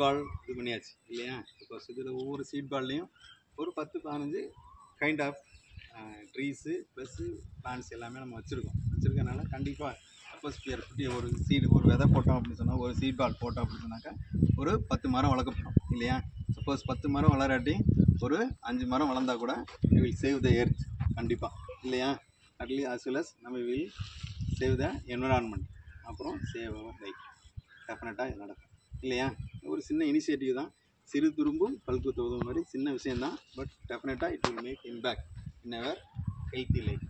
பால் இது பண்ணியாச்சு இல்லையா. சப்போஸ் இதில் ஒவ்வொரு சீட் பால்லையும் ஒரு 10-15 kind of trees plus plants எல்லாமே நம்ம வச்சுருக்கனால கண்டிப்பாக சப்போஸ் குட்டி ஒரு சீடு ஒரு விதை போட்டோம் அப்படின்னு சொன்னால், ஒரு சீட் பால் போட்டோம் அப்படின்னு சொன்னாக்கா ஒரு 10 மரம் வளர்க்கப்படும் இல்லையா. சப்போஸ் 10 மரம் வளராட்டி ஒரு 5 மரம் வளர்ந்தால் கூட we will save the earth கண்டிப்பாக இல்லையா. அட்லீஸ்ட் as well as நம்ம வில் சேவ் த என்விரான்மெண்ட், அப்புறம் சேவ் அவர் லைஃப். டெஃபினட்டாக இது நடக்கும் இல்லையா. ஒரு சின்ன இனிஷியேட்டிவ் தான், சிறு துரும்பும் பல்கு தோதும் மாதிரி சின்ன விஷயந்தான். பட் டெஃபினட்டாக it will make impact in our healthy life.